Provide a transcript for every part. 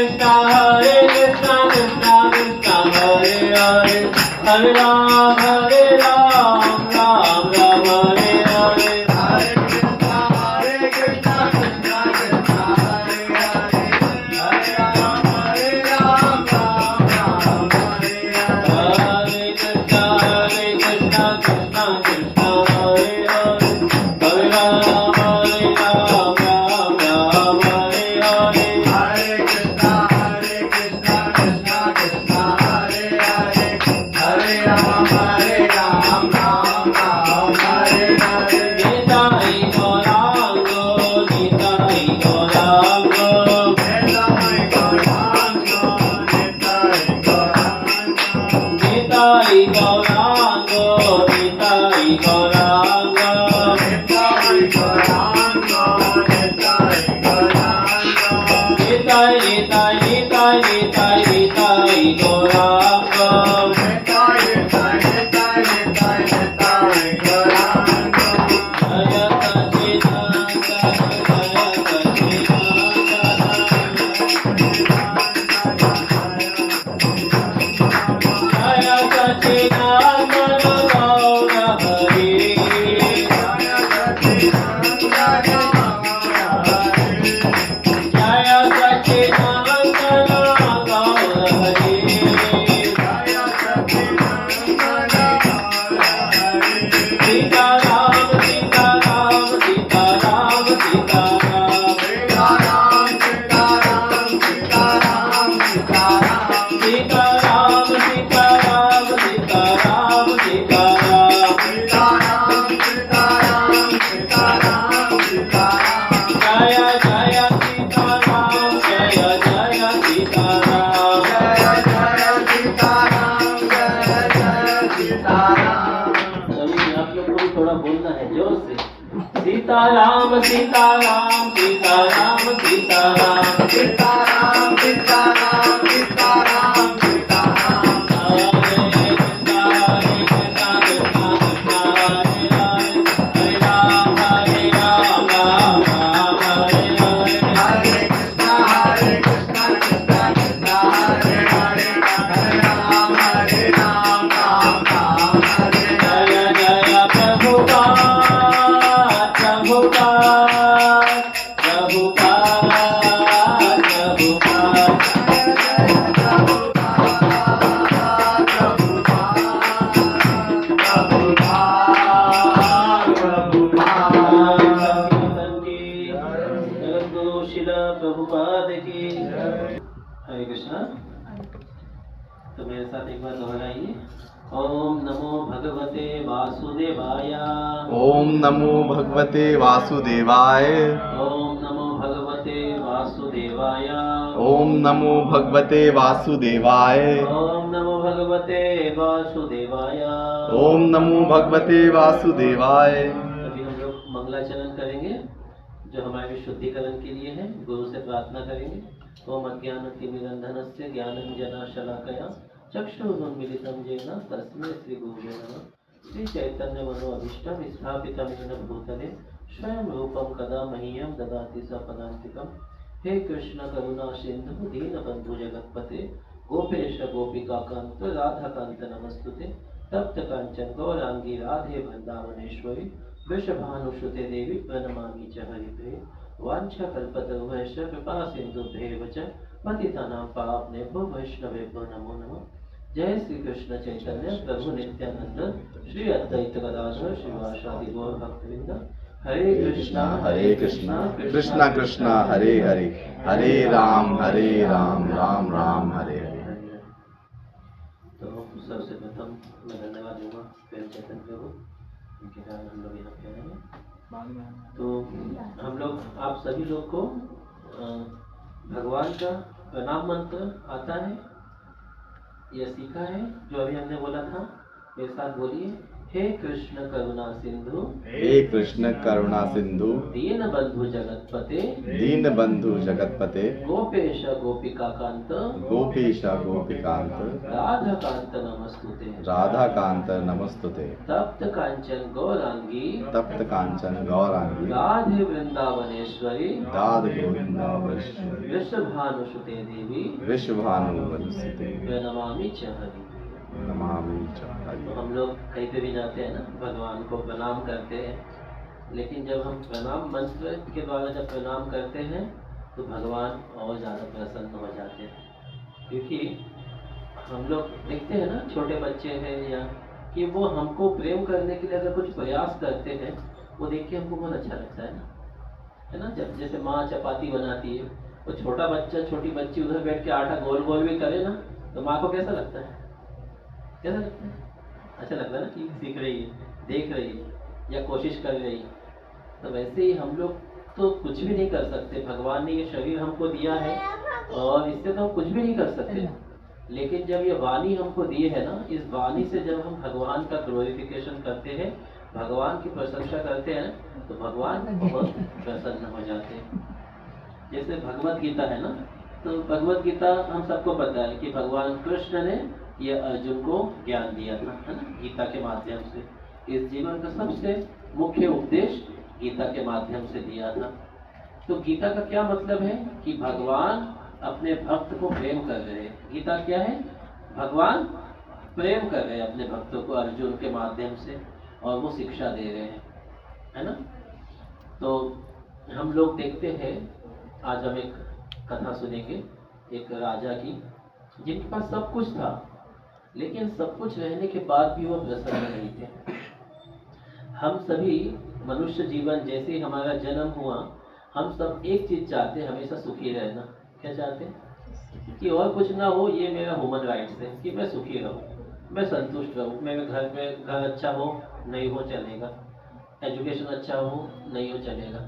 Krishna Hare Ram, Hare Ram, Ram Ram, Hare Hare. Hare Krishna, Krishna Krishna, Hare Hare. Hare Ram, Ram Ram, Hare Hare. Hare Krishna, Krishna Krishna, Hare Hare. Hare Ram, Ram Ram, Hare Hare. Hare Krishna, Krishna Krishna, Hare Hare. Hare Ram, Ram Ram, Hare Hare. Nitai Gaurango, Nitai Gaurango. Nitai Gaurango, Nitai Gaurango. Nitai Gaurango, Nitai Gaurango. Nitai Gaurango, Nitai Gaurango. Nitai, Nitai, Nitai, Nitai, Nitai Gaurango. Nitai, Nitai, Nitai, Nitai, Nitai Gaurango. Jaya Sachidananda, Jaya Sachidananda. Jaya Sachidananda Gaura Hari. Jaya Sachidananda Gaura Hari. Jaya Sachidananda Gaura Hari. Jaya Sachidananda Gaura Hari. Sita Ram, Sita Ram, Sita Ram, Sita Ram. Sita Ram, Sita Ram, Sita Ram, Sita Ram. Sita Ram, Sita Ram, Sita Ram, Sita Ram. Sita Ram, Sita Ram, Sita Ram, Sita Ram. Jaya Jaya Sita Ram, Jaya Jaya Sita Ram. Jaya Jaya Sita Ram, Jaya Jaya Sita Ram. सभी आप लोग को भी थोड़ा बोलना है जोर से। Sita Ram, Sita Ram, Sita Ram, Sita Ram. Sita Ram, Sita Ram, Sita Ram, Sita Ram. Hare Krishna, Krishna Krishna, Hare Hare. Hare Ram, Ram Ram, Hare Hare. Hare Krishna, Krishna Krishna, Hare Hare. Hare Ram, Ram Ram, Hare Hare. जय जय प्रभुपाद, प्रभुपाद, प्रभुपाद, प्रभुपाद। जगद्गुरु शिला प्रभुपाद की। हरे कृष्णा। तो मेरे साथ एक बार दोहराइए। ओम नमो भगवते वासुदेवाय। ओम नमो भगवते वासुदेवाय। ओम नमो भगवते वासुदेवाय। ओम नमो भगवते वासुदेवाय। ओम नमो भगवते वासुदेवाय। ओम नमो भगवते वासुदेवाय। अभी हम लोग मंगलाचरण करेंगे जो हमारे शुद्धिकरण के लिए है। गुरु से प्रार्थना करेंगे। ओम अज्ञानतिमिरन्धनस्य ज्ञानञ्जनशलाकया चक्षुरुन्मीलितं येन तस्मै श्री गुरुवे नमः। श्री चैतन्य मनोभीष्टं स्थापितं येन भूतले स्वयं रूपं कदा मह्यं ददाति सपदान्तिकम्। हे कृष्ण करुणा सिन्धु दीनबन्धु जगत्पते गोपेश गोपिकाकान्त राधाकान्त नमस्तुते। तप्त कांचन गौरांगी राधे वृंदावनेश्वरी वृषभानुसुते देवी प्रणमामि च हरिप्रिये। वाञ्छाकल्पतरुभ्यश्च कृपा सिन्धुभ्येव च पतितानां पावनेभ्यो वैष्णवेभ्यो नमो नमः। जय श्री कृष्ण चैतन्य प्रभु नित्यानंद श्री अद्वैत गदाधर श्रीवासादि गौर भक्तवृंद। हरे कृष्णा कृष्णा कृष्णा हरे हरे, हरे राम राम राम हरे हरे। तो सबसे प्रथम मैं धन्यवाद दूंगा प्रेम चैतन्य प्रभु, उनके कारण हम लोग यहाँ पे आए हैं। तो हम लोग आप सभी लोग को भगवान का प्रणाम मंत्र आता है या सीखा है? जो अभी हमने बोला था मेरे साथ बोलिए। हे कृष्ण करुणा सिंधु, हे कृष्ण करुणा सिंधु, दीन बंधु जगतपते, दीन बंधु जगतपते, गोपेश गोपिका कांत, गोपीश गोपिकांत, राधा कांत नमस्तुते, राधा कांत नमस्तुते। तप्त कांचन गौरांगी, तप्त कांचन गौरांगी, राधे वृंदावनेश्वरी, राधे गोविंदावनेश्वरी, वृषभानुसुते देवी, विश्वभानुवंशिते, प्रणमामि च हरि। नमामि च तो हरि। हम लोग कहीं पे भी जाते हैं ना, भगवान को प्रणाम करते हैं, लेकिन जब हम प्रणाम मंत्र के द्वारा जब प्रणाम करते हैं तो भगवान और ज़्यादा प्रसन्न हो जाते हैं। क्योंकि हम लोग देखते हैं ना, छोटे बच्चे हैं या कि वो हमको प्रेम करने के लिए अगर कुछ प्रयास करते हैं, वो देख के हमको बहुत अच्छा लगता है ना। जब जैसे माँ चपाती बनाती है, वो छोटा बच्चा छोटी बच्ची उधर बैठ के आटा गोल गोल भी करे ना, तो माँ को कैसा लगता है? कैसा लगता है? अच्छा लगता है ना कि सीख रही है, देख रही है या कोशिश कर रही है। तो वैसे ही हम लोग तो कुछ भी नहीं कर सकते, भगवान ने ये शरीर हमको दिया है और इससे तो हम कुछ भी नहीं कर सकते। लेकिन जब ये वाणी हमको दी है ना, इस वाणी से जब हम भगवान का ग्लोरिफिकेशन करते हैं, भगवान की प्रशंसा करते हैं, तो भगवान बहुत प्रसन्न हो जाते हैं। जैसे भगवत गीता है ना, तो भगवत गीता हम सबको पता है कि भगवान कृष्ण ने ये अर्जुन को ज्ञान दिया था, है ना, गीता के माध्यम से। इस जीवन का सबसे मुख्य उपदेश गीता के माध्यम से दिया था। तो गीता का क्या मतलब है कि भगवान अपने भक्त को प्रेम कर रहे हैं। गीता क्या है? भगवान प्रेम कर रहे हैं अपने भक्तों को अर्जुन के माध्यम से, और वो शिक्षा दे रहे हैं, है ना। तो हम लोग देखते हैं, आज हम एक कथा सुनेंगे एक राजा की, जिनके पास सब कुछ था, लेकिन सब कुछ रहने के बाद भी वो प्रसन्न नहीं थे। हम सभी मनुष्य जीवन, जैसे ही हमारा जन्म हुआ, हम सब एक चीज चाहते हैं, हमेशा सुखी रहना। क्या चाहते हैं? कि और कुछ ना हो, ये मेरा ह्यूमन राइट्स है कि मैं सुखी रहूं, मैं संतुष्ट रहूं, मेरे घर में घर अच्छा हो नहीं हो चलेगा, एजुकेशन अच्छा हो नहीं हो चलेगा,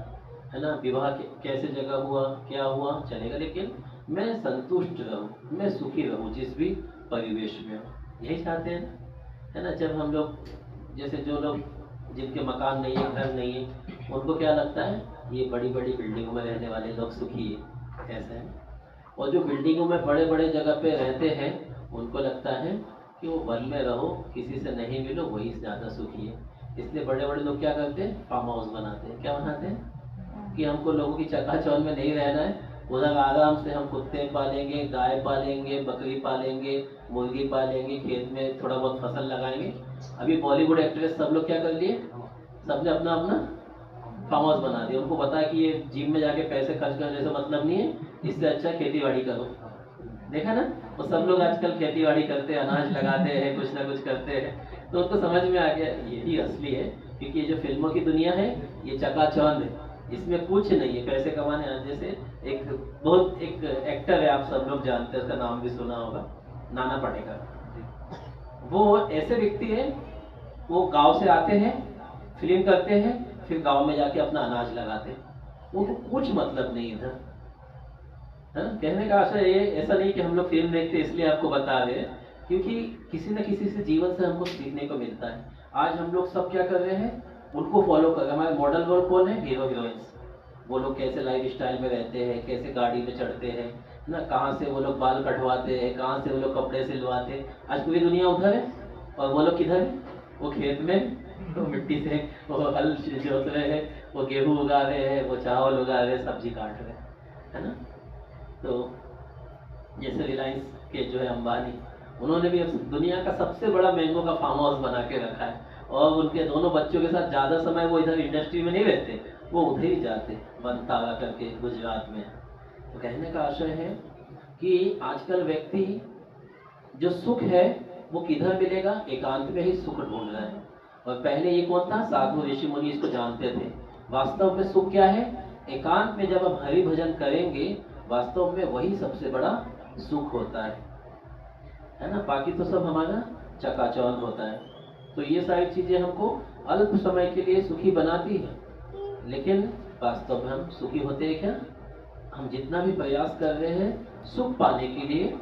है ना, विवाह कैसे जगह हुआ क्या हुआ चलेगा, लेकिन मैं संतुष्ट रहूं, मैं सुखी रहूं जिस भी परिवेश में हो। यही चाहते हैं ना, है ना। जब हम लोग, जैसे जो लोग जिनके मकान नहीं है, घर नहीं है, उनको क्या लगता है? ये बड़ी बड़ी बिल्डिंगों में रहने वाले लोग सुखी है, ऐसा है। और जो बिल्डिंगों में बड़े बड़े जगह पे रहते हैं, उनको लगता है कि वो वन में रहो, किसी से नहीं मिलो, वही ज़्यादा सुखी है। इसलिए बड़े बड़े लोग क्या करते हैं? फार्म हाउस बनाते हैं। क्या बनाते हैं? कि हमको लोगों की चकाचौंध में नहीं रहना है, उधर आराम से हम कुत्ते पालेंगे, गाय पालेंगे, बकरी पालेंगे, मुर्गी पालेंगे, खेत में थोड़ा बहुत फसल लगाएंगे। अभी बॉलीवुड एक्ट्रेस सब लोग क्या कर लिए? सबने अपना अपना फार्म हाउस बना दिया। उनको पता है कि ये जिम में जाके पैसे खर्च करने से मतलब नहीं है, इससे अच्छा खेती बाड़ी करो। देखा ना, वो सब लोग आजकल खेती बाड़ी करते हैं, अनाज लगाते हैं, कुछ ना कुछ करते हैं। तो उनको समझ में आ गया यही असली है, क्योंकि ये जो फिल्मों की दुनिया है, ये चकाचौंध है, इसमें कुछ नहीं है, पैसे कमाने। जैसे एक बहुत एक एक्टर है, आप सब लोग जानते हैं, उसका नाम भी सुना होगा, नाना पाटेकर। वो ऐसे व्यक्ति है, वो गांव से आते हैं, फिल्म करते हैं, फिर गांव में जाके अपना अनाज लगाते हैं। उनको कुछ मतलब नहीं इधर, है ना। कहने का आशय ये ऐसा नहीं कि हम लोग फिल्म देखते इसलिए आपको बता रहे हैं, क्योंकि किसी न किसी से जीवन से हमको सीखने को मिलता है। आज हम लोग सब क्या कर रहे हैं? उनको फॉलो कर रहे हैं। हमारे मॉडल वर्ल्ड कौन है? Hero heroines. वो लोग कैसे लाइफ स्टाइल में रहते हैं, कैसे गाड़ी में चढ़ते हैं ना, कहाँ से वो लोग बाल कटवाते हैं, कहाँ से वो लोग कपड़े सिलवाते हैं। आज पूरी दुनिया उधर है और वो लोग किधर है? वो खेत में, वो मिट्टी से वो हल जोत रहे हैं, वो गेहूँ उगा रहे हैं, वो चावल उगा रहे हैं, सब्जी काट रहे हैं, है ना। तो जैसे रिलायंस के जो है अंबानी, उन्होंने भी अब दुनिया का सबसे बड़ा मैंगो का फार्म हाउस बना के रखा है, और उनके दोनों बच्चों के साथ ज़्यादा समय वो इधर इंडस्ट्री में नहीं रहते, वो उधर ही जाते बनतारा करके गुजरात में। तो कहने का आशय है कि आजकल व्यक्ति जो सुख है वो किधर मिलेगा? एकांत में ही सुख ढूंढ रहा है। और पहले ये कौन था? साधु ऋषि मुनि इसको जानते थे। वास्तव में सुख क्या है? एकांत में जब हम हरि भजन करेंगे, वास्तव में वही सबसे बड़ा सुख होता है ना। बाकी तो सब हमारा चकाचौंध होता है। तो ये सारी चीजें हमको अल्प समय के लिए सुखी बनाती है, लेकिन वास्तव में हम सुखी होते हैं क्या? हम जितना भी प्रयास कर रहे हैं सुख पाने के लिए,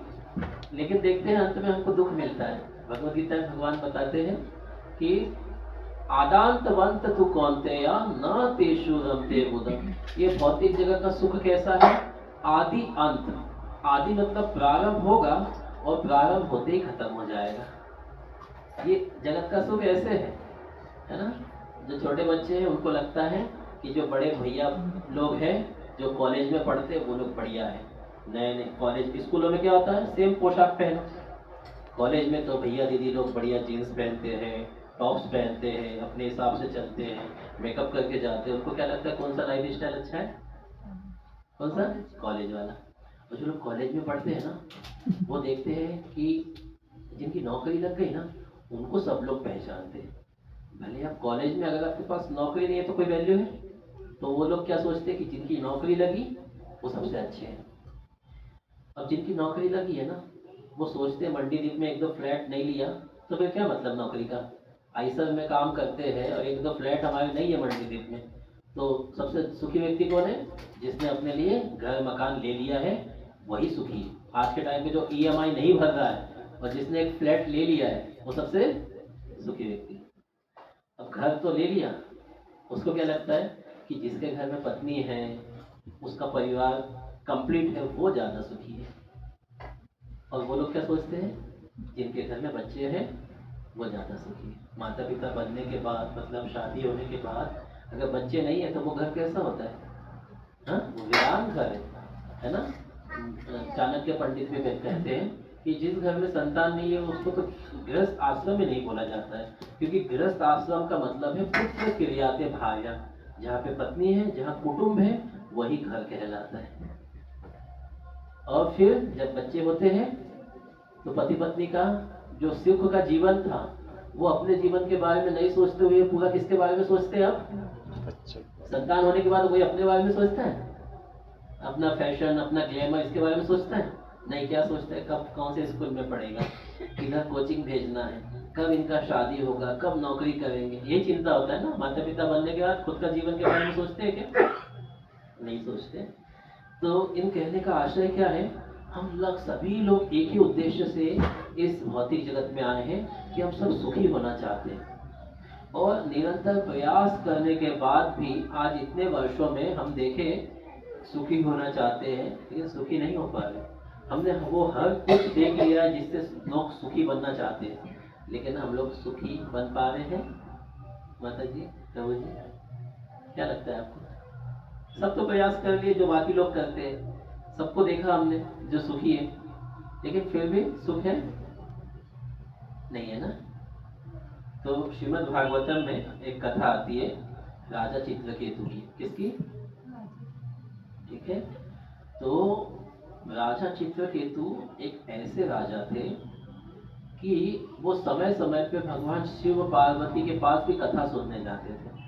लेकिन देखते हैं अंत में हमको दुख मिलता है। भगवद गीता में भगवान बताते हैं कि आदांतवंत तु कौन्तेय न तेषु रमते बुधम। ये भौतिक जगत का सुख कैसा है? आदि अंत। आदि मतलब प्रारंभ होगा और प्रारंभ होते ही खत्म हो जाएगा। ये जगत का सुख ऐसे है ना। जो छोटे बच्चे हैं उनको लगता है कि जो बड़े भैया लोग हैं, जो कॉलेज में पढ़ते हैं, वो लोग बढ़िया है। नए नए कॉलेज स्कूलों में क्या होता है? सेम पोशाक पहनो, कॉलेज में तो भैया दीदी लोग बढ़िया जीन्स पहनते हैं, टॉप्स पहनते हैं, अपने हिसाब से चलते हैं, मेकअप करके जाते हैं। उनको क्या लगता है कौन सा लाइफ स्टाइल अच्छा है? कौन सा? कॉलेज वाला। और जो लोग कॉलेज में पढ़ते हैं ना, वो देखते हैं कि जिनकी नौकरी लग गई ना, उनको सब लोग पहचानते हैं। भले आप कॉलेज में अगर आपके पास नौकरी नहीं है तो कोई वैल्यू है, तो वो लोग क्या सोचते हैं कि जिनकी नौकरी लगी वो सबसे अच्छे हैं। अब जिनकी नौकरी लगी है ना, वो सोचते हैं मंडी द्वीप में एक दो फ्लैट नहीं लिया तो फिर क्या मतलब नौकरी का। आईसर में काम करते हैं और एक दो फ्लैट हमारे नहीं है मंडी द्वीप में, तो सबसे सुखी व्यक्ति कौन है? जिसने अपने लिए घर मकान ले लिया है, वही सुखी है। आज के टाइम पे जो ईएमआई नहीं भर रहा है और जिसने एक फ्लैट ले लिया है, वो सबसे सुखी व्यक्ति। अब घर तो ले लिया, उसको क्या लगता है कि जिसके घर में पत्नी है, उसका परिवार कंप्लीट है, वो ज़्यादा सुखी है। और वो लोग क्या सोचते हैं? जिनके घर में बच्चे हैं वो ज़्यादा सुखी है। माता पिता बनने के बाद, मतलब शादी होने के बाद अगर बच्चे नहीं है तो वो घर कैसा होता है? हाँ, वो वीरान घर है ना। चाणक्य पंडित भी कहते हैं कि जिस घर में संतान नहीं है उसको तो गृहस्थ आश्रम में नहीं बोला जाता है, क्योंकि गृहस्थ आश्रम का मतलब है पुत्र क्रियाते भार्या। जहाँ पे पत्नी है, जहाँ कुटुंब है, वही घर कहलाता है। और फिर जब बच्चे होते हैं तो पति पत्नी का जो सुख का जीवन था, वो अपने जीवन के बारे में नहीं सोचते हुए पूरा किसके बारे में सोचते हैं? अब संतान होने के बाद वही अपने बारे में सोचता है, अपना फैशन, अपना ग्लैमर, इसके बारे में सोचता है नहीं। क्या सोचता है? कब कौन से स्कूल में पढ़ेगा, किधर कोचिंग भेजना है, कब इनका शादी होगा, कब नौकरी करेंगे, यही चिंता होता है ना। माता पिता बनने के बाद खुद का जीवन के बारे में सोचते हैं क्या? नहीं सोचते। तो इन कहने का आशय क्या है? हम लोग सभी लोग एक ही उद्देश्य से इस भौतिक जगत में आए हैं कि हम सब सुखी होना चाहते हैं, और निरंतर प्रयास करने के बाद भी आज इतने वर्षों में हम देखें सुखी होना चाहते हैं लेकिन सुखी नहीं हो पा रहे। हमने वो हर कुछ देख लिया है जिससे लोग सुखी बनना चाहते हैं, लेकिन हम लोग सुखी बन पा रहे हैं? माता जी, प्रभु जी, क्या लगता है आपको? सब तो प्रयास कर लिए जो बाकी लोग करते हैं, सबको देखा हमने जो सुखी है, लेकिन फिर भी सुख है नहीं है ना। तो श्रीमद् भागवतम में एक कथा आती है राजा चित्रकेतु की। किसकी? ठीक है। तो राजा चित्रकेतु एक ऐसे राजा थे कि वो समय समय पे भगवान शिव पार्वती के पास भी कथा सुनने जाते थे,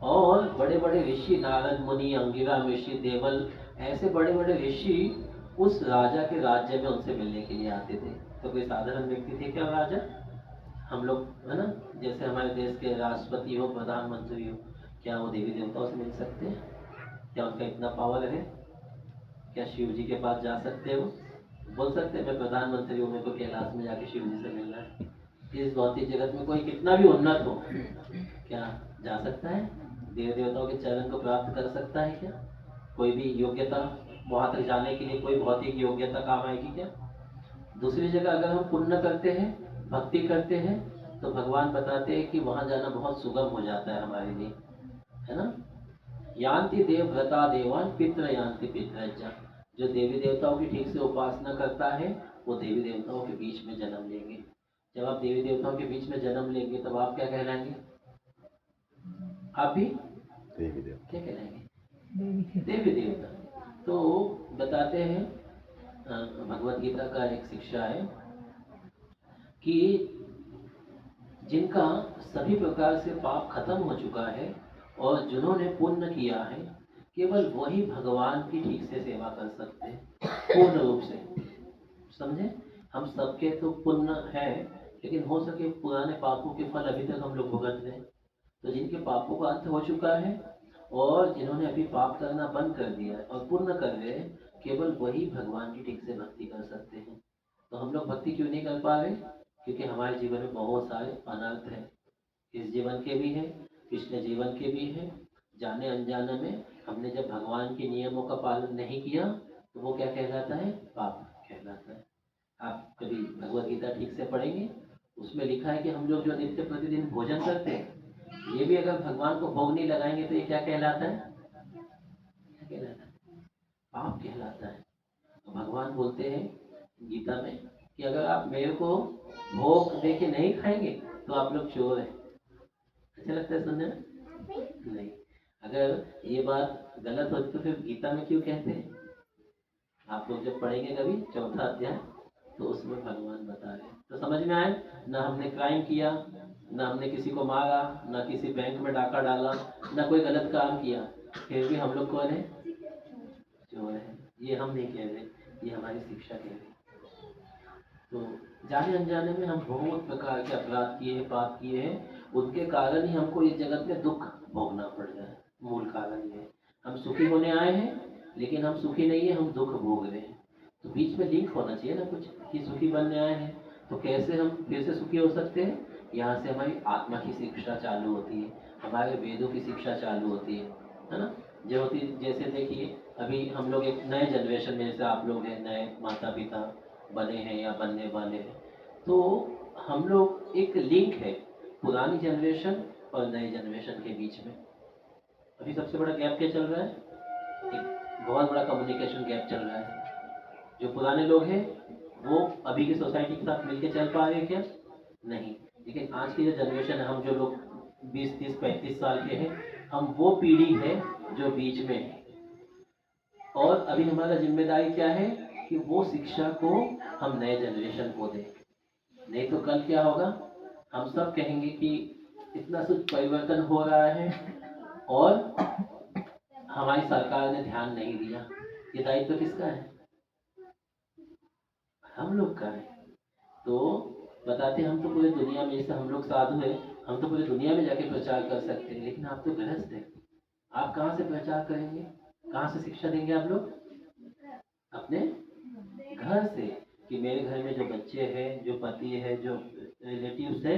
और बड़े बड़े ऋषि, नारद मुनि, अंगिरा ऋषि, देवल, ऐसे बड़े बड़े ऋषि उस राजा के राज्य में उनसे मिलने के लिए आते थे। तो कोई साधारण व्यक्ति थे क्या राजा? हम लोग है ना, जैसे हमारे देश के राष्ट्रपति हो, प्रधानमंत्री हो, क्या वो देवी देवताओं से मिल सकते हैं? क्या उनका इतना पावर है? क्या शिव जी के पास जा सकते हो? बोल सकते हैं मैं प्रधानमंत्री हूँ, मेरे को कैलाश में जाके शिव जी से मिलना है? इस भौतिक जगत में कोई कितना भी उन्नत हो, क्या जा सकता है? देव देवताओं के चरण को प्राप्त कर सकता है क्या? कोई भी योग्यता वहां तक जाने के लिए कोई भौतिक योग्यता काम आएगी क्या? दूसरी जगह अगर हम पुण्य करते हैं, भक्ति करते हैं, तो भगवान बताते हैं कि वहां जाना बहुत सुगम हो जाता है हमारे लिए, है ना। यान्ति देव व्रता देवान पितृ यान्ति पितृजा। जो देवी देवताओं की ठीक से उपासना करता है वो देवी देवताओं के बीच में जन्म लेंगे। जब आप देवी देवताओं के बीच में जन्म लेंगे तब आप क्या कहलाएंगे? आप भी देवी देवता। क्या कहलाएंगे? देवी देवता। तो बताते हैं, भगवत गीता का एक शिक्षा है कि जिनका सभी प्रकार से पाप खत्म हो चुका है और जिन्होंने पुण्य किया है, केवल वही भगवान की ठीक से सेवा कर सकते हैं पूर्ण रूप से। समझे? हम सबके तो पुण्य है, लेकिन हो सके पुराने पापों के फल अभी तक हम लोग भुगत रहे हैं। तो जिनके पापों का अंत हो चुका है और जिन्होंने अभी पाप करना बंद कर दिया है और पुण्य कर रहे हैं, केवल वही भगवान की ठीक से भक्ति कर सकते हैं। तो हम लोग भक्ति क्यों नहीं कर पा रहे? क्योंकि हमारे जीवन में बहुत सारे अनर्थ हैं। इस जीवन के भी हैं, पिछले जीवन के भी हैं। जाने अनजाने में हमने जब भगवान के नियमों का पालन नहीं किया तो वो क्या कहलाता है? पाप कहलाता है। आप कभी भगवत गीता ठीक से पढ़ेंगे, उसमें लिखा है कि हम लोग जो नित्य प्रतिदिन भोजन करते हैं, ये भी अगर भगवान को भोग नहीं लगाएंगे तो ये क्या कहलाता है? क्या कहलाता है? पाप कहलाता है। तो भगवान बोलते हैं गीता में कि अगर आप मेरे को भोग दे के नहीं खाएंगे तो आप लोग चोर हैं। अच्छा लगता है सुनने में? नहीं। अगर ये बात गलत होती तो फिर गीता में क्यों कहते हैं? आप लोग जब पढ़ेंगे कभी 4था अध्याय तो उसमें भगवान बता रहे हैं, तो समझ में आए ना हमने क्राइम किया, ना हमने किसी को मारा, ना किसी बैंक में डाका डाला, ना कोई गलत काम किया, फिर भी हम लोग कौन है? चोर है। ये हम नहीं कह रहे, ये हमारी शिक्षा कह रही। तो जाने अनजाने में हम बहुत प्रकार के अपराध किए हैं, पाप किए हैं, उनके कारण ही हमको इस जगत में दुख भोगना पड़ रहा है। मूल कारण ये है, हम सुखी होने आए हैं लेकिन हम सुखी नहीं है, हम दुख भोग रहे हैं। तो बीच में लिंक होना चाहिए ना कुछ, कि सुखी बनने आए हैं तो कैसे हम फिर से सुखी हो सकते हैं। यहाँ से हमारी आत्मा की शिक्षा चालू होती है, हमारे वेदों की शिक्षा चालू होती है ना। जो होती, जैसे देखिए अभी हम लोग एक नए जनरेशन में, जैसे आप लोग हैं, नए माता पिता बने हैं या बनने वाले हैं, तो हम लोग एक लिंक है पुरानी जनरेशन और नए जनरेशन के बीच में। अभी सबसे बड़ा गैप क्या चल रहा है? एक बहुत बड़ा कम्युनिकेशन गैप चल रहा है। जो पुराने लोग हैं वो अभी की सोसाइटी के साथ मिलके चल पा रहे हैं क्या? नहीं। लेकिन आज की जो जनरेशन है, हम जो लोग 20, 30, 35 साल के हैं, हम वो पीढ़ी है जो बीच में है। और अभी हमारा जिम्मेदारी क्या है कि वो शिक्षा को हम नए जनरेशन को दें। नहीं तो कल क्या होगा? हम सब कहेंगे कि इतना कुछ परिवर्तन हो रहा है और हमारी सरकार ने ध्यान नहीं दिया। ये दायित्व किसका है? हम लोग का है। तो बताते हम तो पूरे दुनिया में, जैसे हम लोग साधु हैं, हम तो पूरी दुनिया में जाके प्रचार कर सकते हैं, लेकिन आप तो गृहस्थ हैं, आप कहाँ से प्रचार करेंगे? कहाँ से शिक्षा देंगे आप लोग? अपने घर से, कि मेरे घर में जो बच्चे हैं, जो पति है, जो रिलेटिव्स है,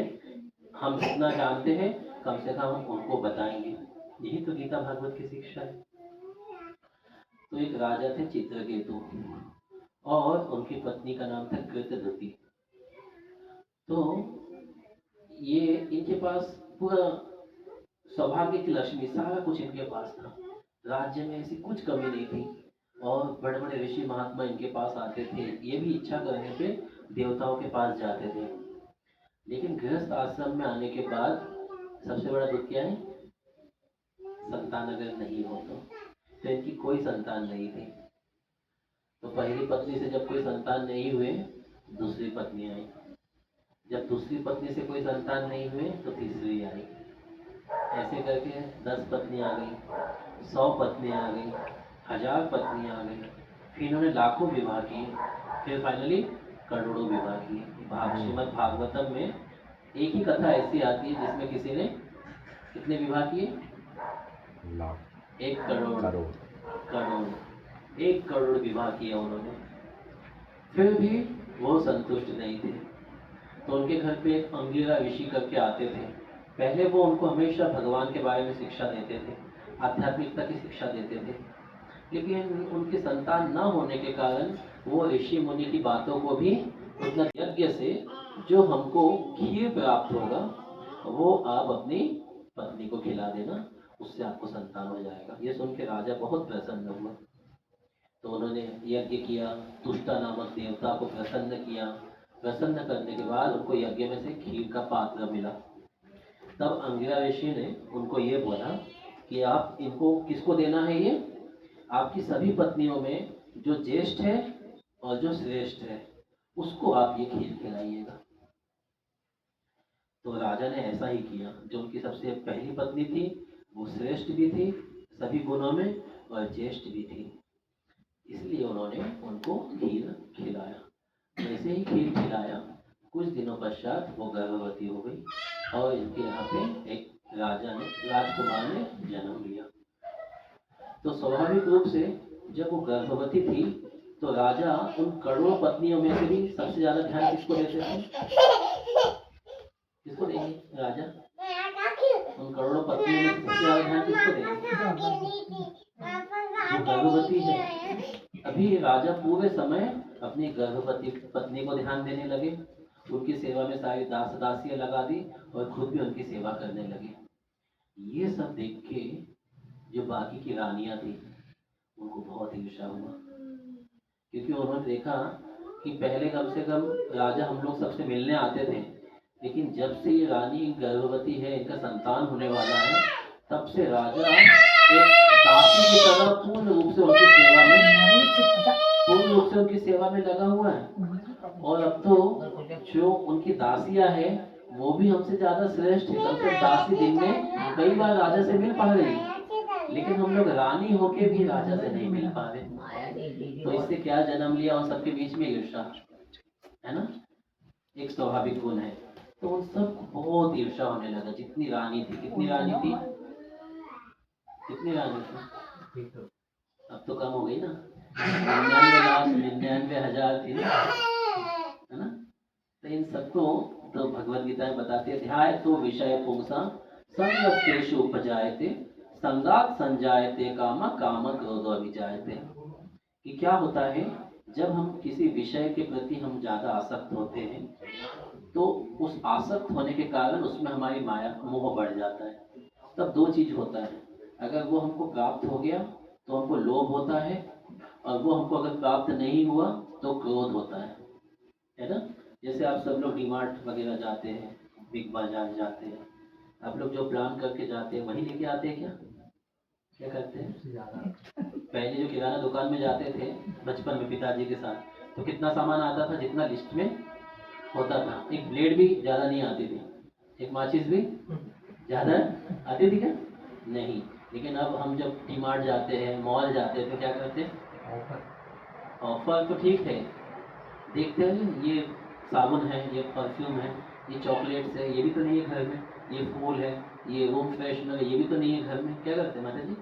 हम जितना जानते हैं कम से कम हम उनको बताएंगे। यही तो गीता भागवत की शिक्षा है। तो एक राजा थे चित्रकेतु और उनकी पत्नी का नाम था कृतधृति। तो ये इनके पास पूरा सौभाग्य की लक्ष्मी, सारा कुछ इनके पास था, राज्य में ऐसी कुछ कमी नहीं थी। और बड़े बड़े ऋषि महात्मा इनके पास आते थे, ये भी इच्छा करने पे देवताओं के पास जाते थे। लेकिन गृहस्थ आश्रम में आने के बाद सबसे बड़ा दुख क्या है? संतान अगर नहीं हो तो इनकी कोई संतान नहीं थी। तो पहली पत्नी से जब कोई संतान नहीं हुए, दूसरी पत्नी आई। जब दूसरी पत्नी से कोई संतान नहीं हुए तो तीसरी आई। ऐसे करके 10 पत्नी आ गई, 100 पत्नी आ गई, 1000 पत्नी आ गई, फिर इन्होंने लाखों विवाह किए, फिर फाइनली करोड़ों विवाह किए। श्रीमद् भागवतम में एक ही कथा ऐसी आती है जिसमें किसी ने कितने विवाह किए? 1 करोड़। करोड़ 1 करोड़ विवाह किया उन्होंने। फिर भी वो संतुष्ट नहीं थे। तो उनके घर पे एक अंगिरा ऋषि करके आते थे। पहले वो उनको हमेशा भगवान के बारे में शिक्षा देते थे, आध्यात्मिकता की शिक्षा देते थे। लेकिन उनकी संतान न होने के कारण वो ऋषि मुनि की बातों को भी, उतना यज्ञ से जो हमको खीर प्राप्त होगा वो आप अपनी पत्नी को खिला देना, उससे आपको संतान हो जाएगा। ये सुन के राजा बहुत प्रसन्न हुआ। तो उन्होंने यज्ञ किया, तुष्टा नामक देवता को प्रसन्न किया। प्रसन्न करने के बाद उनको यज्ञ में से खीर का पात्र मिला। तब अंगिरा ऋषि ने उनको ये बोला कि आप इनको किसको देना है? ये आपकी सभी पत्नियों में जो ज्येष्ठ है और जो श्रेष्ठ है उसको आप ये खीर खिलाइएगा। तो राजा ने ऐसा ही किया। जो उनकी सबसे पहली पत्नी थी वो श्रेष्ठ भी थी सभी गुणों में और ज्येष्ठ भी थी, इसलिए उन्होंने उनको खीर खिलाया। जैसे ही खीर खिलाया, कुछ दिनों पश्चात वो गर्भवती हो गई और इनके यहाँ पे एक राजकुमार ने जन्म लिया। तो स्वाभाविक रूप से जब वो गर्भवती थी तो राजा उन करोड़ों पत्नियों में से भी सबसे ज्यादा ध्यान किसको देते थे? किसको देंगे राजा? उन करोड़ों पत्नियों में सबसे ज्यादा ध्यान किसको देंगे? जो गर्भवती है। अभी राजा पूरे समय अपनी गर्भवती पत्नी को ध्यान देने लगे, उनकी सेवा में सारी दास दासियां लगा दी और खुद भी उनकी सेवा करने लगे। ये सब देख के जो बाकी की रानियां थी उनको बहुत ईर्ष्या हुआ, क्योंकि उन्होंने देखा कि पहले कम से कम राजा हम लोग सबसे मिलने आते थे, लेकिन जब से ये रानी गर्भवती है, इनका संतान होने वाला है, तब से राजा एक दासी की तरह पूर्ण रूप से उनकी सेवा में लगा हुआ है। और अब तो जो उनकी दासियां हैं वो भी हमसे ज्यादा श्रेष्ठ है। कम से कम दासी दिन में कई बार राजा से मिल पा रही है, लेकिन हम लोग रानी होके भी राजा से नहीं मिल पा रहे। तो इससे क्या जन्म लिया? उन सबके बीच में ईर्ष्या, है ना, एक स्वाभाविक गुण है। तो उन सब बहुत ईर्ष्या होने लगा। जितनी रानी थी, कितनी रानी थी, कितनी रानी थी, अब तो कम हो गई ना, 99,99,000 थी ना, है ना। तो इन सबको तो भगवद गीता में बताते हैं, ध्याय तो विषय पुंसा संगस्तेषु उपजायते संगात संजायते कामा काम क्रोधो अभिजायते। कि क्या होता है, जब हम किसी विषय के प्रति हम ज्यादा आसक्त होते हैं, तो उस आसक्त होने के कारण उसमें हमारी माया मोह बढ़ जाता है। तब दो चीज होता है, अगर वो हमको प्राप्त हो गया तो हमको लोभ होता है, और वो हमको अगर प्राप्त नहीं हुआ तो क्रोध होता है ना। जैसे आप सब लोग डीमार्ट वगैरह जाते हैं, बिग बाजार जाते हैं, आप लोग जो प्लान करके जाते हैं वही लेके आते हैं क्या? क्या करते हैं? पहले जो किराना दुकान में जाते थे बचपन में पिताजी के साथ, तो कितना सामान आता था जितना लिस्ट में होता था। एक ब्लेड भी ज़्यादा नहीं आती थी, एक माचिस भी ज़्यादा आती थी क्या? नहीं। लेकिन अब हम जब डीमार्ट जाते हैं, मॉल जाते हैं, तो क्या करते हैं? ऑफर तो ठीक है, देखते हैं ये साबुन है, ये परफ्यूम है, ये चॉकलेट्स है, ये भी तो नहीं है घर में, ये फूल है, ये रूम फ्रेशनर है, ये भी तो नहीं है घर में। क्या करते हैं माता जी?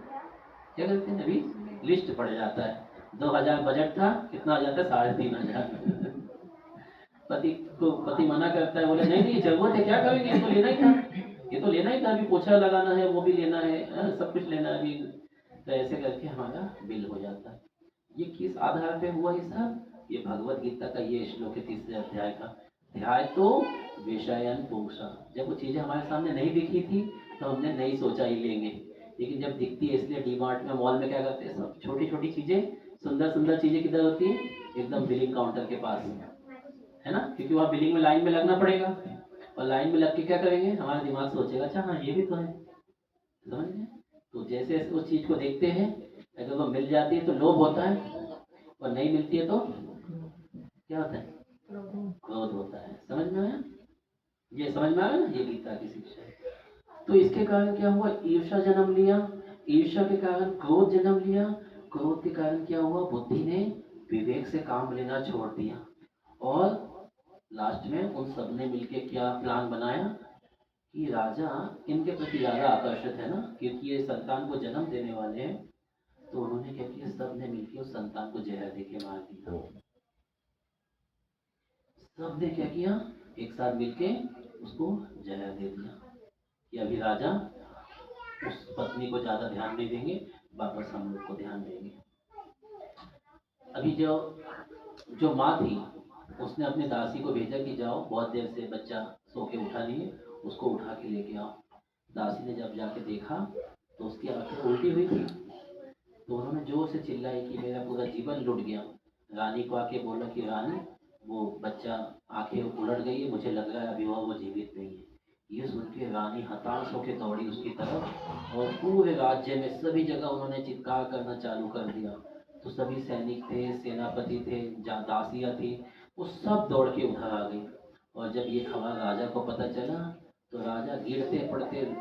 क्या करते हैं? अभी लिस्ट पड़ जाता है, 2000 बजट था, कितना आ जाता है? 3,500। पति मना करता है, बोले नहीं नहीं जरूरत है, क्या करेंगे, ये तो लेना ही था, ये तो लेना ही था, अभी पोछा लगाना है, वो भी लेना है, सब कुछ लेना है अभी। तो ऐसे करके हमारा बिल हो जाता है। ये किस आधार पे हुआ ये सब? ये भगवत गीता का ये श्लोक है 3 अध्याय का, ध्याय तो विषयन पुंसा। जब वो चीजें हमारे सामने नहीं दिखी थी तो हमने नहीं सोचा ही लेंगे, लेकिन जब दिखती है, इसलिए डीमार्ट में, मॉल में क्या करते हैं, सब छोटी छोटी चीजें, सुंदर सुंदर चीजें किधर होती है? एकदम बिलिंग काउंटर के पास, है ना, क्योंकि वहाँ बिलिंग में लाइन में लगना पड़ेगा, और लाइन में लग के क्या करेंगे, हमारा दिमाग सोचेगा अच्छा हाँ ये भी तो है, समझ गए। तो जैसे उस चीज को देखते हैं, अगर वो मिल जाती है तो लोभ होता है, और नहीं मिलती है तो क्या होता है? क्रोध होता है। समझ में आया? ये समझ में आया ना, ये गीता की शिक्षा है। तो इसके कारण क्या हुआ? ईर्ष्या जन्म लिया, ईर्ष्या के कारण क्रोध जन्म लिया, क्रोध के कारण क्या हुआ? बुद्धि ने विवेक से काम लेना छोड़ दिया, और लास्ट में उन सब ने मिलके क्या प्लान बनाया कि राजा इनके प्रति ज्यादा आकर्षित है ना, क्योंकि ये संतान को जन्म देने वाले हैं, तो उन्होंने क्या किया, सब ने मिलकर उस संतान को जहर देके मार दिया। सब ने क्या किया, एक साथ मिलके उसको जहर दे दिया कि अभी राजा उस पत्नी को ज्यादा ध्यान नहीं देंगे, वापस हम लोग को ध्यान देंगे। अभी जो माँ थी उसने अपनी दासी को भेजा कि जाओ, बहुत देर से बच्चा सो के उठा नहीं है, उसको उठा के लेके आओ। दासी ने जब जाके देखा तो उसकी आंखें उल्टी हुई थी, तो उन्होंने जोर से चिल्लाई कि मेरा पूरा जीवन लुट गया। रानी को आके बोला कि रानी वो बच्चा आंखें उलट गई है, मुझे लग रहा है अभी वो जीवित नहीं है। ये सुन के रानी हताश होकर दौड़ी उसकी तरफ, और पूरे राज्य में सभी जगह उन्होंने चित्कार करना चालू कर दिया। तो सभी सैनिक थे, सेनापति थे, दासियाँ थी, वो सब दौड़ के उधर आ गई। और जब ये खबर राजा को पता चला तो राजा गिरते पड़ते,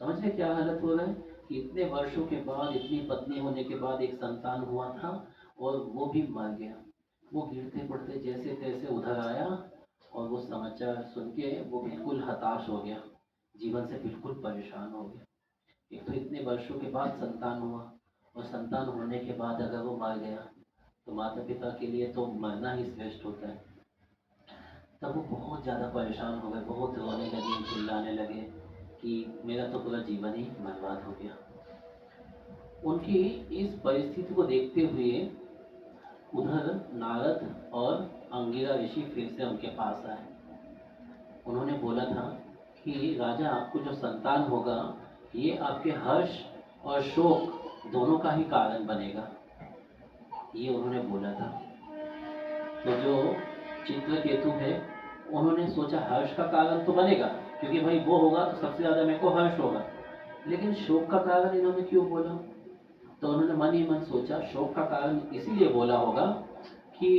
समझ रहे क्या हालत हो रहा है कि इतने वर्षों के बाद, इतनी पत्नी होने के बाद एक संतान हुआ था और वो भी मर गया। वो गिरते पड़ते जैसे तैसे उधर आया, और वो समाचार सुन के वो बिल्कुल हताश हो गया, जीवन से बिल्कुल परेशान हो गया। एक तो इतने वर्षों के बाद संतान हुआ, और संतान होने के बाद अगर वो मर गया तो माता पिता के लिए तो मरना ही श्रेष्ठ होता है। तब वो बहुत ज़्यादा परेशान हो गए, बहुत रोने लगे, चिल्लाने लगे कि मेरा तो पूरा जीवन ही बर्बाद हो गया। उनकी इस परिस्थिति को देखते हुए उधर नारद और अंगिरा ऋषि फिर से उनके पास आए। उन्होंने बोला था कि राजा, आपको जो संतान होगा ये आपके हर्ष और शोक दोनों का ही कारण बनेगा, ये उन्होंने बोला था। तो जो चित्रकेतु है उन्होंने सोचा हर्ष का कारण तो बनेगा, क्योंकि भाई वो होगा तो सबसे ज़्यादा मेरे को हर्ष होगा, लेकिन शोक का कारण इन्होंने क्यों बोला? तो उन्होंने मन ही मन सोचा शोक का कारण इसीलिए बोला होगा कि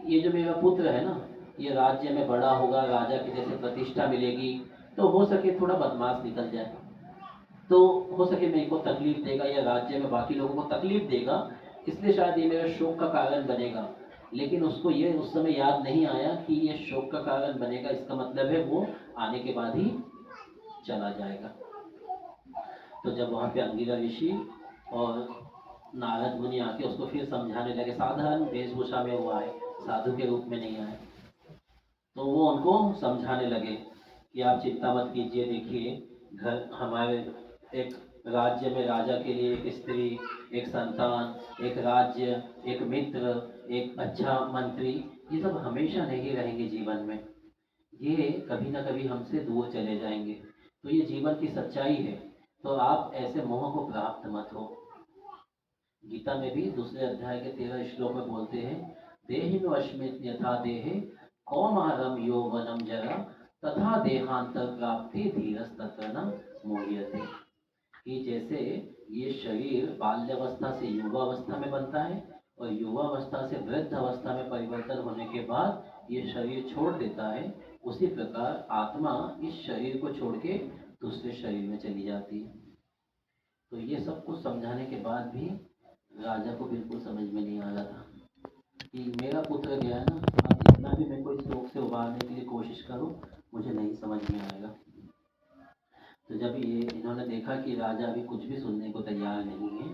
ये जो मेरा पुत्र है ना, ये राज्य में बड़ा होगा, राजा की जैसे प्रतिष्ठा मिलेगी, तो हो सके थोड़ा बदमाश निकल जाए, तो हो सके मेरे को तकलीफ देगा या राज्य में बाकी लोगों को तकलीफ देगा, इसलिए शायद ये मेरा शोक का कारण बनेगा। लेकिन उसको ये उस समय याद नहीं आया कि ये शोक का कारण बनेगा, इसका मतलब है वो आने के बाद ही चला जाएगा। तो जब वहाँ पे अंगिरा ऋषि और नारद मुनि आके उसको फिर समझाने लगे, साधारण वेशभूषा में वो आए, साधु के रूप में नहीं आए, तो वो उनको समझाने लगे कि आप चिंता मत कीजिए, देखिए घर हमारे एक राज्य में राजा के लिए एक स्त्री, एक संतान, एक राज्य, एक मित्र, एक अच्छा मंत्री, ये सब हमेशा नहीं रहेंगे जीवन में, ये कभी ना कभी हमसे दूर चले जाएंगे, तो ये जीवन की सच्चाई है, तो आप ऐसे मोह को प्राप्त मत हो। गीता में भी दूसरे अध्याय के 13 श्लोक में बोलते हैं, देहिनोऽस्मिन् यथा देहे कौमारम यौवनम जरा तथा देहांतर प्राप्ति धीरस्तत्र न मोह्यते, कि जैसे ये शरीर बाल्यावस्था से युवावस्था में बनता है और युवावस्था से वृद्ध अवस्था में परिवर्तन होने के बाद ये शरीर छोड़ देता है, उसी प्रकार आत्मा इस शरीर को छोड़ के दूसरे शरीर में चली जाती है। तो ये सब कुछ समझाने के बाद भी राजा को बिल्कुल समझ में नहीं आ रहा था कि मेरा पुत्र गया है ना, अब जितना भी मैं को इस रोग से उबारने के लिए कोशिश करूं, मुझे नहीं समझ में आएगा। तो जब ये इन्होंने देखा कि राजा अभी कुछ भी सुनने को तैयार नहीं है,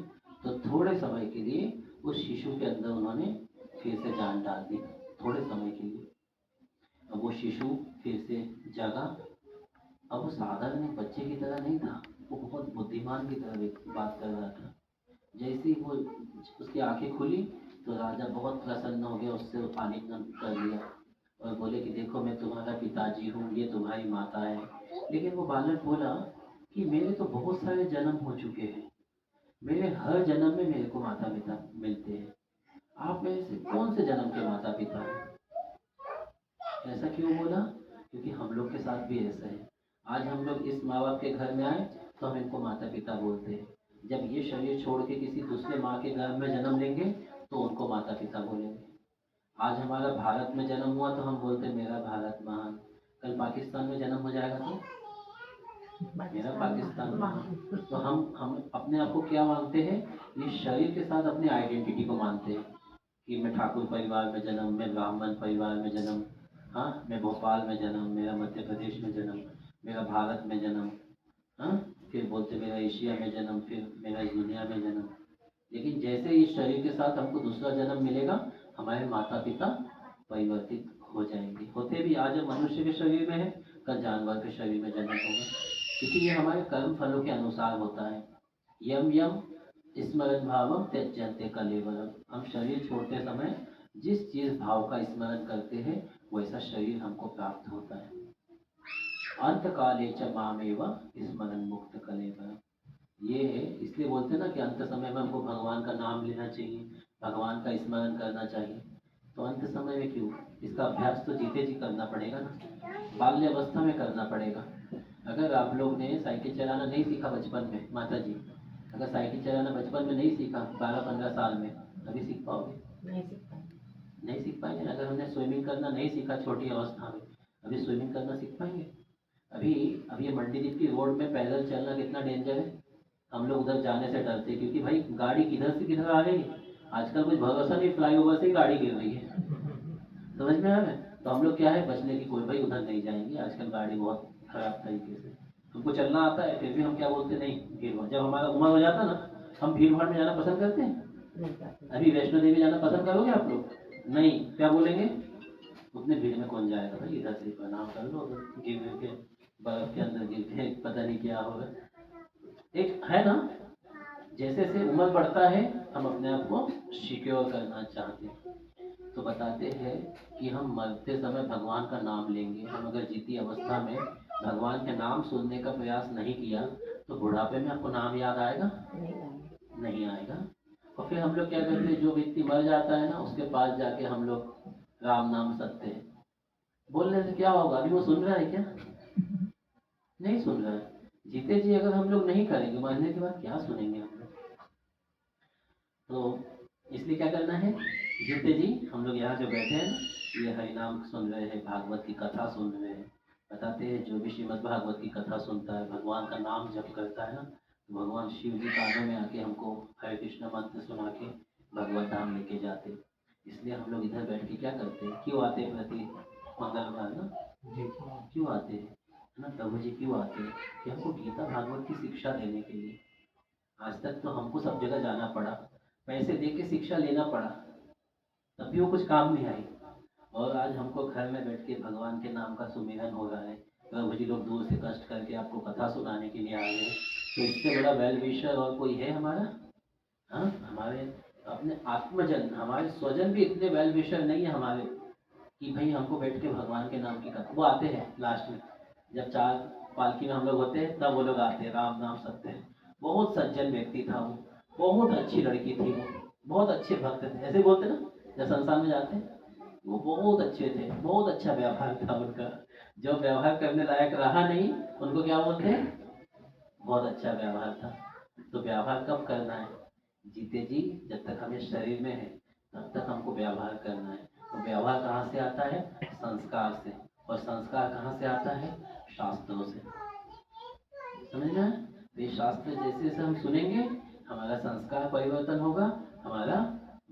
तो थोड़े समय के लिए उस शिशु के अंदर उन्होंने फिर से जान डाल दी, थोड़े समय के लिए। अब वो शिशु फिर से जागा, अब वो साधारण एक बच्चे की तरह नहीं था, वो बहुत बुद्धिमान की तरह बात कर रहा था। जैसे ही वो उसकी आंखें खुली तो राजा बहुत प्रसन्न हो गया, उससे आलिंगन कर लिया और बोले कि देखो मैं तुम्हारा पिताजी हूँ, ये तुम्हारी माता है। लेकिन वो बालक बोला कि मेरे तो बहुत सारे जन्म हो चुके हैं, मेरे हर जन्म में मेरे को माता पिता मिलते हैं, आप मेरे से कौन से जन्म के माता पिता हैं? ऐसा क्यों बोला? क्योंकि हम लोग के साथ भी ऐसा है। आज हम लोग इस माँ बाप के घर में आए तो हम इनको माता पिता बोलते हैं, जब ये शरीर छोड़ के किसी दूसरे माँ के घर में जन्म लेंगे तो उनको माता पिता बोलेंगे। आज हमारा भारत में जन्म हुआ तो हम बोलते मेरा भारत महान, कल पाकिस्तान में जन्म हो जाएगा तो मेरा पाकिस्तान महान। तो हम अपने आप को क्या मानते हैं? इस शरीर के साथ अपनी आइडेंटिटी को मानते हैं कि मैं ठाकुर परिवार में जन्म, मैं ब्राह्मण परिवार में जन्म, हाँ मैं भोपाल में जन्म, मेरा मध्य प्रदेश में जन्म, मेरा भारत में जन्म, हाँ फिर बोलते मेरा एशिया में जन्म, फिर मेरा इस दुनिया में जन्म। लेकिन जैसे इस शरीर के साथ हमको दूसरा जन्म मिलेगा, हमारे माता पिता परिवर्तित हो जाएंगे, होते भी आज हम मनुष्य के शरीर में है, कल जानवर के शरीर में जन्म होगा, क्योंकि ये हमारे कर्म फलों के अनुसार होता है। यम यम स्मरण भावम त्यज्यन्ते कलेवरम, हम शरीर छोड़ते समय जिस चीज भाव का स्मरण करते हैं वैसा शरीर हमको प्राप्त होता है। अंत काले च मामेव स्मरण मुक्त कलेवरम, ये है इसलिए बोलते हैं ना कि अंत समय में हमको भगवान का नाम लेना चाहिए, भगवान का स्मरण करना चाहिए। तो अंत समय में क्यों? इसका अभ्यास तो जीते जी करना पड़ेगा ना, बाल्यावस्था में करना पड़ेगा। अगर आप लोग ने साइकिल चलाना नहीं सीखा बचपन में, माता जी अगर साइकिल चलाना बचपन में नहीं सीखा 12-15 साल में, अभी सीख पाओगे? नहीं सीख पाएंगे। अगर हमने स्विमिंग करना नहीं सीखा छोटी अवस्था में, अभी स्विमिंग करना सीख पाएंगे? अभी ये मंडीदीप की रोड में पैदल चलना कितना डेंजर है, हम लोग उधर जाने से डरते हैं, क्योंकि भाई गाड़ी किधर से किधर आ गई, आजकल कुछ भरोसा नहीं, फ्लाईओवर से ही गाड़ी गिर रही है, समझ में आ रहा है? तो हम लोग क्या है, बचने की कोई, भाई उधर नहीं जाएंगे, आजकल गाड़ी बहुत खराब तरीके से, हमको चलना आता है फिर भी हम क्या बोलते, नहीं भीड़ भाड़। जब हमारा उम्र हो जाता ना, हम भीड़ भाड़ में जाना पसंद करते हैं। अभी वैष्णो देवी जाना पसंद करोगे आप लोग? नहीं, क्या बोलेंगे, उतने भीड़ में कौन जाएगा भाई, इधर से प्रणाम कर लो, गिर गिर के बर्फ के अंदर गिर के पता नहीं क्या होगा। एक है ना, जैसे जैसे उम्र बढ़ता है हम अपने आप को सिक्योर करना चाहते हैं, तो बताते हैं कि हम मरते समय भगवान का नाम लेंगे। हम अगर जीती अवस्था में भगवान के नाम सुनने का प्रयास नहीं किया तो बुढ़ापे में आपको नाम याद आएगा? नहीं आएगा। और फिर हम लोग क्या करते हैं, जो व्यक्ति मर जाता है ना, उसके पास जाके हम लोग राम नाम सत्य है। बोलने से क्या होगा? अभी वो सुन रहा है क्या? नहीं सुन रहा है। जीते जी अगर हम लोग नहीं करेंगे, मरने के बाद क्या सुनेंगे हम लोग? तो इसलिए क्या करना है? जीते जी हम लोग यहाँ जो बैठे हैं ना, ये हरिनाम सुन रहे हैं, भागवत की कथा सुन रहे हैं। बताते हैं जो भी श्रीमद् भागवत की कथा सुनता है, भगवान का नाम जप करता है ना, तो भगवान शिव जी कानों में आके हमको हरे कृष्ण मंत्र सुना के भगवत धाम लेके जाते। इसलिए हम लोग इधर बैठ के क्या करते हैं? क्यों आते हैं प्रति मंगलवार ना? क्यों आते हैं? है ना, प्रभु जी क्यों आते हैं? कि हमको गीता भागवत की शिक्षा देने के लिए। आज तक तो हमको सब जगह जाना पड़ा, पैसे दे के शिक्षा लेना पड़ा, तब भी वो कुछ काम नहीं आई। और आज हमको घर में बैठ के भगवान के नाम का सुमिरन हो रहा है। प्रभु जी लोग दूर से कष्ट करके आपको कथा सुनाने के लिए आए हैं, तो इससे बड़ा वेल विशर और कोई है हमारा? हाँ, हमारे अपने आत्मजन, हमारे स्वजन भी इतने वेल विशर नहीं है हमारे कि भाई हमको बैठ के भगवान के नाम की कथा। वो आते हैं लास्ट में, जब चार पालकी में हम लोग होते हैं तब वो लोग आते हैं, राम नाम सत्य है। बहुत सज्जन व्यक्ति था वो, बहुत अच्छी लड़की थी वो, बहुत अच्छे भक्त थे, ऐसे बोलते ना जब संसार में जाते हैं। वो बहुत अच्छे थे, बहुत अच्छा व्यवहार था उनका। जो व्यवहार करने लायक रहा नहीं, उनको क्या बोलते हैं? बहुत अच्छा व्यवहार था। तो व्यवहार कब करना है? जीते जी, जब तक हमें शरीर में है तब तक हमको व्यवहार करना है। तो व्यवहार कहाँ से आता है? संस्कार से। और संस्कार कहाँ से आता है? शास्त्रों से। समझ में? तो ये शास्त्र जैसे जैसे हम सुनेंगे, हमारा संस्कार परिवर्तन होगा, हमारा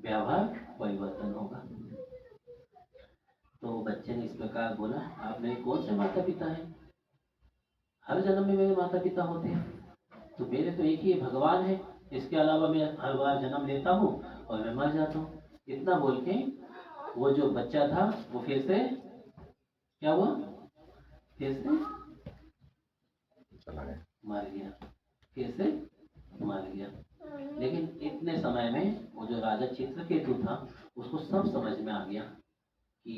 व्यवहार परिवर्तन होगा। तो बच्चे ने इस प्रकार बोला, आप मेरे कौन से माता पिता हैं? हर जन्म में मेरे माता पिता होते हैं, तो मेरे तो एक ही भगवान है, इसके अलावा मैं हर बार जन्म लेता हूँ और मैं मर जाता हूँ। इतना बोल के वो जो बच्चा था वो फिर से क्या हुआ? फिर से चला गया। मर गया, फिर से मर गया। लेकिन इतने समय में वो जो राजा चित्रकेतु था, उसको सब समझ में आ गया कि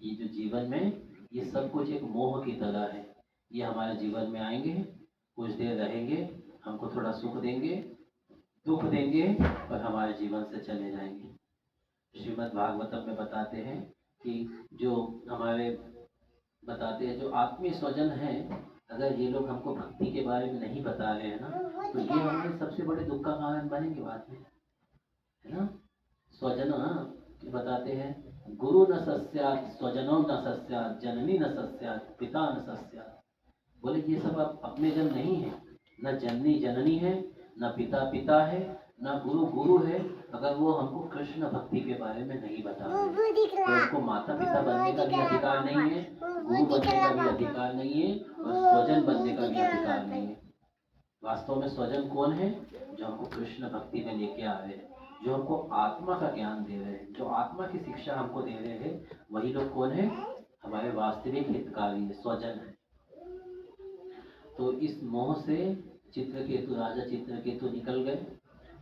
ये जो जीवन में ये सब कुछ एक मोह की तरह है। ये हमारे जीवन में आएंगे, कुछ देर रहेंगे, हमको थोड़ा सुख देंगे, दुख देंगे और हमारे जीवन से चले जाएंगे। श्रीमद् भागवतम में बताते हैं कि जो हमारे बताते हैं जो आत्मीय स्वजन हैं, अगर ये लोग हमको भक्ति के बारे में नहीं बता रहे हैं ना, तो ये हमारे सबसे बड़े दुख का कारण बनेंगे बाद में, है ना। स्वजन बताते हैं, गुरु न सस्यात्, स्वजनों न सस्यात्, जननी न सस्यात्, पिता न सस्यात्। बोले ये सब आप अपने जन नहीं है, न जननी जननी है, न पिता पिता है, न गुरु गुरु है। अगर वो हमको कृष्ण भक्ति के बारे में नहीं बता रहे, तो उनको माता पिता बनने का भी अधिकार नहीं है, गुरु बनने का भी अधिकार नहीं है, और स्वजन बनने का भी अधिकार नहीं है। वास्तव में स्वजन कौन है? जो हमको कृष्ण भक्ति में लेके आ रहे हैं, जो हमको आत्मा का ज्ञान दे रहे हैं, जो आत्मा की शिक्षा हमको दे रहे हैं, वही लोग कौन है? हमारे वास्तविक हितकारी है, स्वजन है। तो इस मोह से चित्रकेतु, राजा चित्रकेतु निकल गए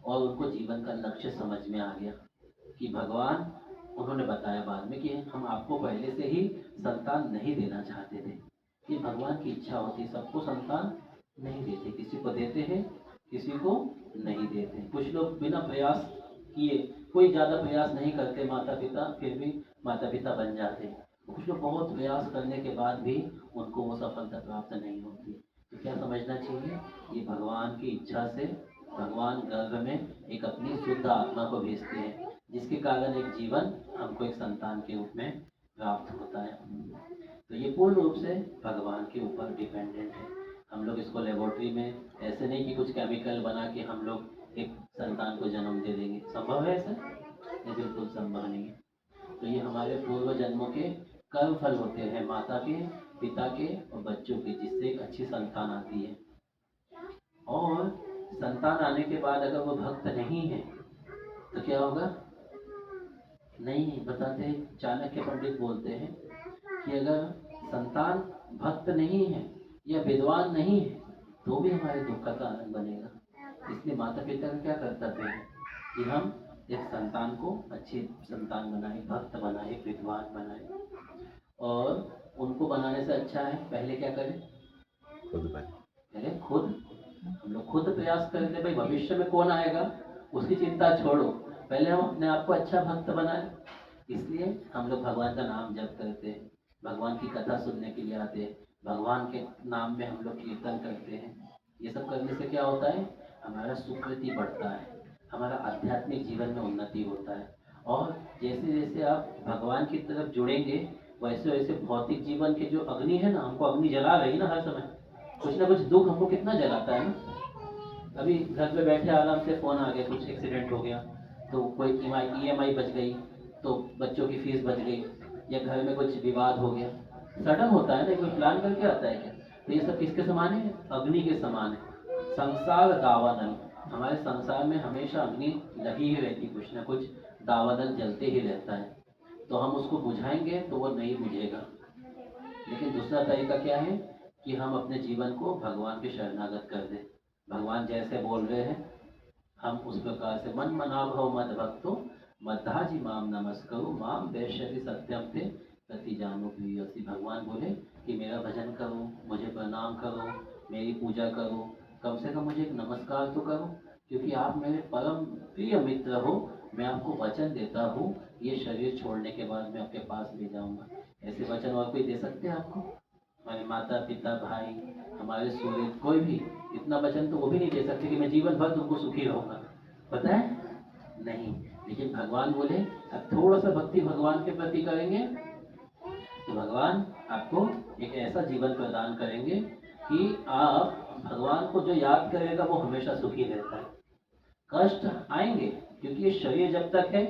और उनको जीवन का लक्ष्य समझ में आ गया कि भगवान, उन्होंने बताया बाद में कि हम आपको पहले से ही संतान नहीं देना चाहते थे। ये भगवान की इच्छा होती, सबको संतान नहीं देते, किसी को देते हैं, किसी को नहीं देते। कुछ लोग बिना प्रयास किए, कोई ज़्यादा प्रयास नहीं करते माता पिता, फिर भी माता पिता बन जाते हैं। कुछ लोग बहुत प्रयास करने के बाद भी उनको वो सफलता प्राप्त नहीं होती। तो क्या समझना चाहिए? ये भगवान की इच्छा से भगवान गर्भ में एक अपनी शुद्ध आत्मा को भेजते हैं, जिसके कारण एक जीवन हमको एक संतान के रूप में प्राप्त होता है। तो ये पूर्ण रूप से भगवान के ऊपर डिपेंडेंट है। हम लोग इसको लेबोरेटरी में ऐसे नहीं कि कुछ केमिकल बना के हम लोग एक संतान को जन्म दे देंगे। संभव है ऐसा? ये बिल्कुल संभव नहीं है। तो ये हमारे पूर्व जन्मों के कर्म फल होते हैं, माता के, पिता के और बच्चों के, जिससे एक अच्छी संतान आती है। और संतान आने के बाद अगर वो भक्त नहीं है तो क्या होगा? नहीं बताते, चाणक्य पंडित बोलते हैं कि अगर संतान भक्त नहीं है या विद्वान नहीं है तो भी हमारे दुख का कारण बनेगा। इसलिए माता पिता का क्या कर्तव्य है कि हम एक संतान को अच्छी संतान बनाए, भक्त बनाए, विद्वान बनाए। और उनको बनाने से अच्छा है पहले क्या करें? खुद बने। पहले खुद हम लोग खुद प्रयास करते, भाई भविष्य में कौन आएगा उसकी चिंता छोड़ो, पहले हम अपने आप को अच्छा भक्त बनाए। इसलिए हम लोग भगवान का नाम जप करते हैं, भगवान की कथा सुनने के लिए आते हैं, भगवान के नाम में हम लोग कीर्तन करते हैं। ये सब करने से क्या होता है, हमारा सुकृति बढ़ता है, हमारा आध्यात्मिक जीवन में उन्नति होता है। और जैसे जैसे आप भगवान की तरफ जुड़ेंगे वैसे वैसे भौतिक जीवन के जो अग्नि है ना, हमको अग्नि जला रही ना हर समय, कुछ ना कुछ दुख हमको कितना जलाता है ना। अभी घर पे बैठे आराम से फ़ोन आ गया, कुछ एक्सीडेंट हो गया तो कोई EMI बच गई, तो बच्चों की फीस बच गई, या घर में कुछ विवाद हो गया, सडन होता है ना, कोई प्लान करके आता है क्या। तो ये सब किसके समान है, अग्नि के समान है। संसार दावानल, हमारे संसार में हमेशा अग्नि लगी ही रहती, कुछ ना कुछ दावानल जलते ही रहता है। तो हम उसको बुझाएंगे तो वो नहीं बुझेगा। लेकिन दूसरा तरीका क्या है कि हम अपने जीवन को भगवान के शरणागत कर दें। भगवान जैसे बोल रहे हैं हम उस प्रकार से मन मना भव मद भक्तो मद्धाजी माम नमस्करो माम वैश्यति सत्यम ते प्रति जानो प्रियसी। भगवान बोले कि मेरा भजन करो, मुझे प्रणाम करो, मेरी पूजा करो, कम से कम मुझे एक नमस्कार तो करो, क्योंकि आप मेरे परम प्रिय मित्र हो। मैं आपको वचन देता हूँ ये शरीर छोड़ने के बाद मैं आपके पास ले जाऊँगा। ऐसे वचन और कोई दे सकते हैं आपको? हमारे माता पिता भाई, हमारे सूर्य, कोई भी इतना वचन तो वो भी नहीं दे सकते कि मैं जीवन भर तुमको सुखी रहूँगा, पता है नहीं। लेकिन भगवान बोले अब थोड़ा सा भक्ति भगवान के प्रति करेंगे तो भगवान आपको एक ऐसा जीवन प्रदान करेंगे कि आप भगवान को जो याद करेगा वो हमेशा सुखी रहता है। कष्ट आएंगे क्योंकि ये शरीर जब तक है,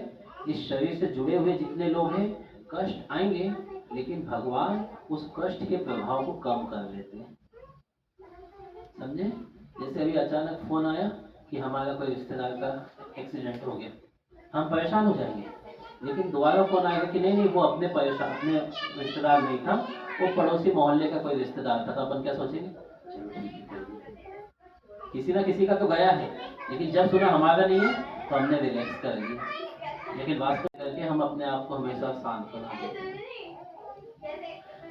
इस शरीर से जुड़े हुए जितने लोग हैं कष्ट आएंगे, लेकिन भगवान उस कष्ट के प्रभाव को कम कर देते हैं, समझे। जैसे अभी अचानक फोन आया कि हमारा कोई रिश्तेदार का एक्सीडेंट हो गया, हम परेशान हो जाएंगे, लेकिन दोबारा फोन आएगा कि नहीं वो अपने रिश्तेदार नहीं था, वो पड़ोसी मोहल्ले का कोई रिश्तेदार था, तो अपन क्या सोचेंगे, चलो ठीक है, किसी ना किसी का तो गया है, लेकिन जब सुना हमारा नहीं है तो हमने रिलैक्स कर लिया। लेकिन वास्तव करके हम अपने आप को हमेशा शांत बना देते हैं।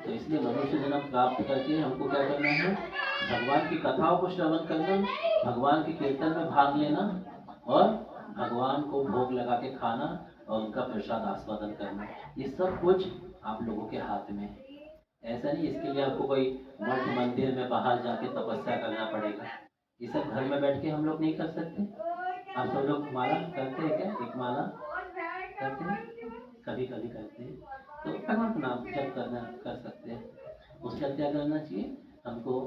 तो इसलिए मनुष्य जन्म प्राप्त करके हमको क्या करना है, भगवान की कथाओं को श्रवण करना, भगवान के कीर्तन में भाग लेना और भगवान को भोग लगा के खाना और उनका प्रसाद आस्वादन करना। ये सब कुछ आप लोगों के हाथ में है। ऐसा नहीं इसके लिए आपको कोई मठ मंदिर में बाहर जाके तपस्या करना पड़ेगा। ये सब घर में बैठ के हम लोग नहीं कर सकते। आप सब लोग माला करते हैं क्या? एक माला करते हैं, कभी कभी करते हैं, तो भगवान का नाम जप करना कर सकते हैं। उसका क्या करना चाहिए हमको,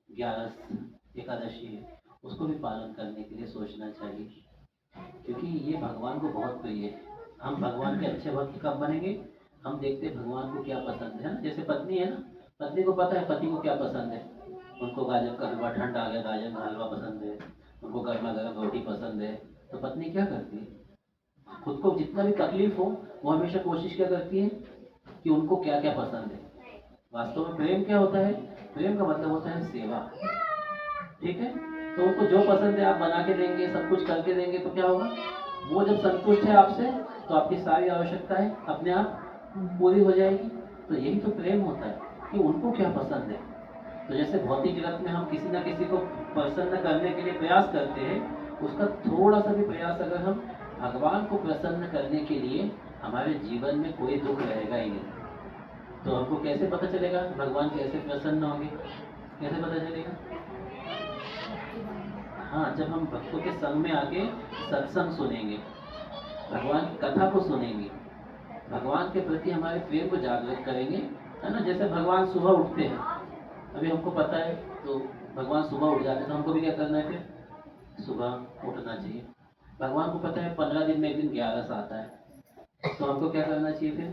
11 एकादशी है उसको भी पालन करने के लिए सोचना चाहिए, क्योंकि ये भगवान को बहुत प्रिय है। हम भगवान के अच्छे भक्त कब बनेंगे, हम देखते हैं भगवान को क्या पसंद है ना। जैसे पत्नी है ना, पत्नी को पता है पति को क्या पसंद है, उनको गाजर का हलवा, ठंड आ गया गाजर का हलवा पसंद है, उनको गर्मा गर्म रोटी पसंद है, तो पत्नी क्या करती है, खुद को जितना भी तकलीफ हो वो हमेशा कोशिश क्या करती है कि उनको क्या क्या पसंद है। वास्तव में प्रेम क्या होता है, प्रेम का मतलब होता है सेवा, ठीक है। तो उनको जो पसंद है आप बना के देंगे, सब कुछ करके देंगे, तो क्या होगा, वो जब संतुष्ट है आपसे तो आपकी सारी आवश्यकताएं अपने आप पूरी हो जाएगी। तो यही तो प्रेम होता है कि उनको क्या पसंद है। तो जैसे भौतिक जगत में हम किसी ना किसी को प्रसन्न करने के लिए प्रयास करते हैं, उसका थोड़ा सा भी प्रयास अगर हम भगवान को प्रसन्न करने के लिए, हमारे जीवन में कोई दुख रहेगा ही नहीं। तो हमको कैसे पता चलेगा भगवान कैसे प्रसन्न होंगे, कैसे पता चलेगा? हाँ, जब हम भक्तों के संग में आके सत्संग सुनेंगे, भगवान की कथा को सुनेंगे, भगवान के प्रति हमारे प्रेम को जागृत करेंगे, है ना। जैसे भगवान सुबह उठते हैं, अभी हमको पता है, तो भगवान सुबह उठ जाते हैं, तो हमको भी क्या करना है, फिर सुबह उठना चाहिए। भगवान को पता है 15 दिन में एक दिन 11 आता है, तो हमको क्या करना चाहिए, फिर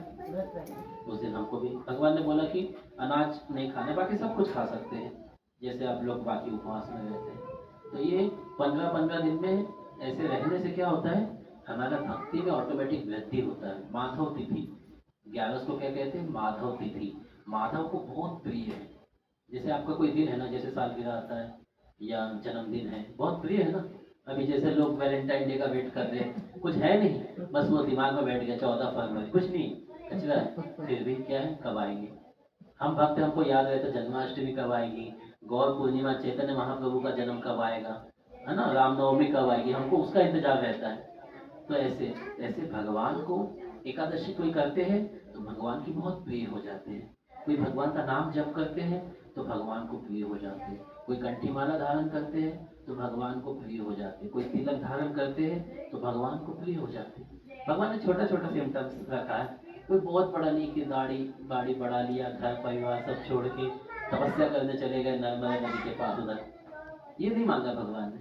उस दिन हमको भी, भगवान ने बोला कि अनाज नहीं खाना, बाकी सब कुछ खा सकते हैं, जैसे आप लोग बाकी उपवास में रहते हैं। तो ये 15-15 दिन में ऐसे रहने से क्या होता है, हमारा भक्ति में ऑटोमेटिक वृद्धि होता है। माधव तिथि, 11 को क्या कहते हैं, माधव तिथि, माधव को बहुत प्रिय है। जैसे आपका कोई दिन है ना, जैसे सालगिरह आता है या जन्मदिन है, बहुत प्रिय है ना। अभी जैसे लोग वैलेंटाइन डे का वेट कर रहे हैं, कुछ है नहीं, बस वो दिमाग में बैठ गया 14 फरवरी, कुछ नहीं, कचरा है, फिर भी क्या है, कब आएंगे हम भक्त, हमको याद रहता जन्माष्टमी कब आएगी, गौर पूर्णिमा, चैतन्य महाप्रभु का जन्म कब आएगा, है ना, रामनवमी कब आएगी, हमको उसका इंतजार रहता है। तो ऐसे ऐसे भगवान को एकादशी कोई करते हैं तो भगवान की बहुत प्रिय हो जाते हैं, कोई भगवान का नाम जप करते हैं तो भगवान को प्रिय हो जाते हैं, कोई कंठी माला धारण करते हैं तो भगवान को प्रिय हो जाते हैं, कोई तिलक धारण करते हैं तो भगवान को प्रिय हो जाते हैं। भगवान ने छोटा छोटा सिम्टम्स रखा है, कोई बहुत बड़ा नहीं कि दाढ़ी बाड़ी बढ़ा लिया, घर परिवार सब छोड़ के तपस्या करने चले गए नर्मदा नदी के पास उधर, ये नहीं मांगा भगवान ने।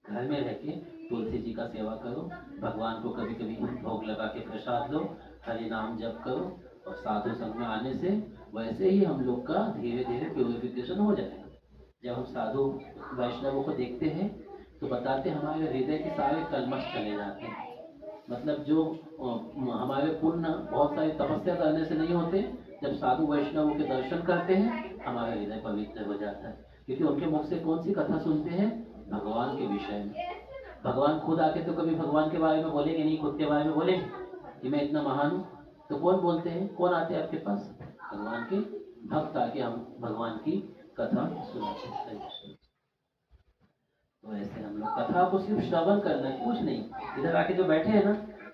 घर में रह के तुलसी जी का सेवा करो, भगवान को कभी कभी भोग लगा के प्रसाद लो, हरि नाम जप करो, और साधु संग में आने से वैसे ही हम लोग का धीरे धीरे प्योरिफिकेशन हो जाएगा। जब हम साधु वैष्णवों को देखते हैं तो बताते हमारे हृदय के सारे कलमश चले जाते हैं। मतलब जो हमारे पुण्य बहुत सारी तपस्या करने से नहीं होते, जब साधु वैष्णवों के दर्शन करते हैं हमारा हृदय पवित्र हो जाता है, क्योंकि उनके मुख से कौन सी कथा सुनते हैं? भगवान के विषय में। भगवान खुद आके तो कभी भगवान के बारे में बोलेंगे नहीं, खुद के बारे में बोलेंगे कि मैं इतना महान हूँ, तो कौन बोलते हैं? कौन आते हैं आपके पास? भगवान के भक्त आके हम भगवान की कथा सुनाते हैं। तो ऐसे हम लोग कथा को सिर्फ श्रवण करना है, कुछ नहीं। इधर आके जो बैठे हैं ना,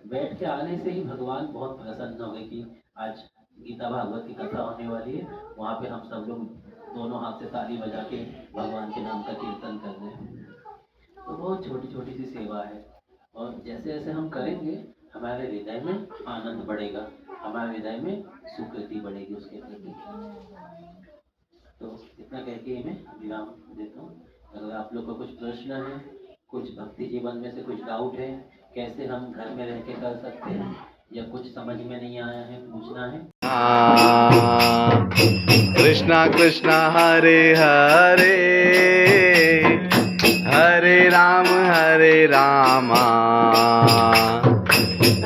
बैठ के आने से ही भगवान बहुत प्रसन्न हो गए कि आज गीता भागवत की कथा होने वाली है, वहाँ पे हम सब लोग दोनों हाथ से ताली बजा के भगवान के नाम का कीर्तन कर रहे हैं। तो बहुत छोटी छोटी सी सेवा है, और जैसे जैसे हम करेंगे हमारे हृदय में आनंद बढ़ेगा, हमारे हृदय में स्वीकृति बढ़ेगी उसके प्रति। तो इतना कह के मैं विराम देता हूँ। अगर आप लोग को कुछ प्रश्न है, कुछ भक्ति जीवन में से कुछ डाउट है, कैसे हम घर में रह के कर सकते हैं, या कुछ समझ में नहीं आया है, पूछना है। कृष्णा कृष्णा हरे हरे, हरे राम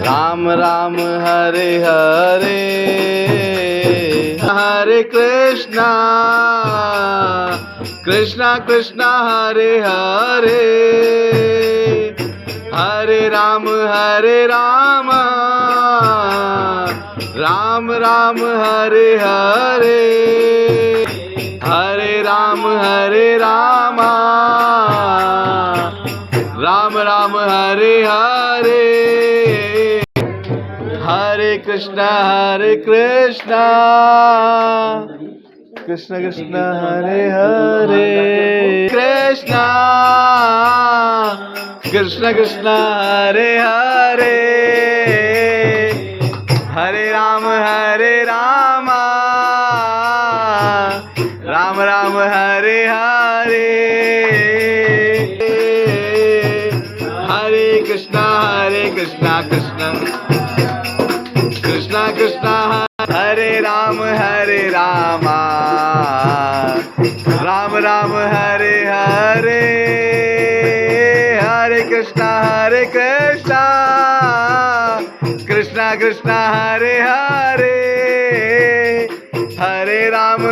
राम राम हरे हरे, हरे कृष्णा कृष्णा कृष्णा हरे हरे, हरे राम राम राम हरे हरे, हरे राम राम राम हरे हरे, हरे कृष्णा कृष्ण कृष्ण हरे हरे, कृष्णा कृष्ण कृष्ण हरे हरे, हरे राम राम राम हरे हरे, हरे कृष्णा कृष्ण कृष्ण कृष्ण हरे राम राम राम हरे हरे, हरे कृष्णा कृष्ण कृष्ण हरे हरे, हरे राम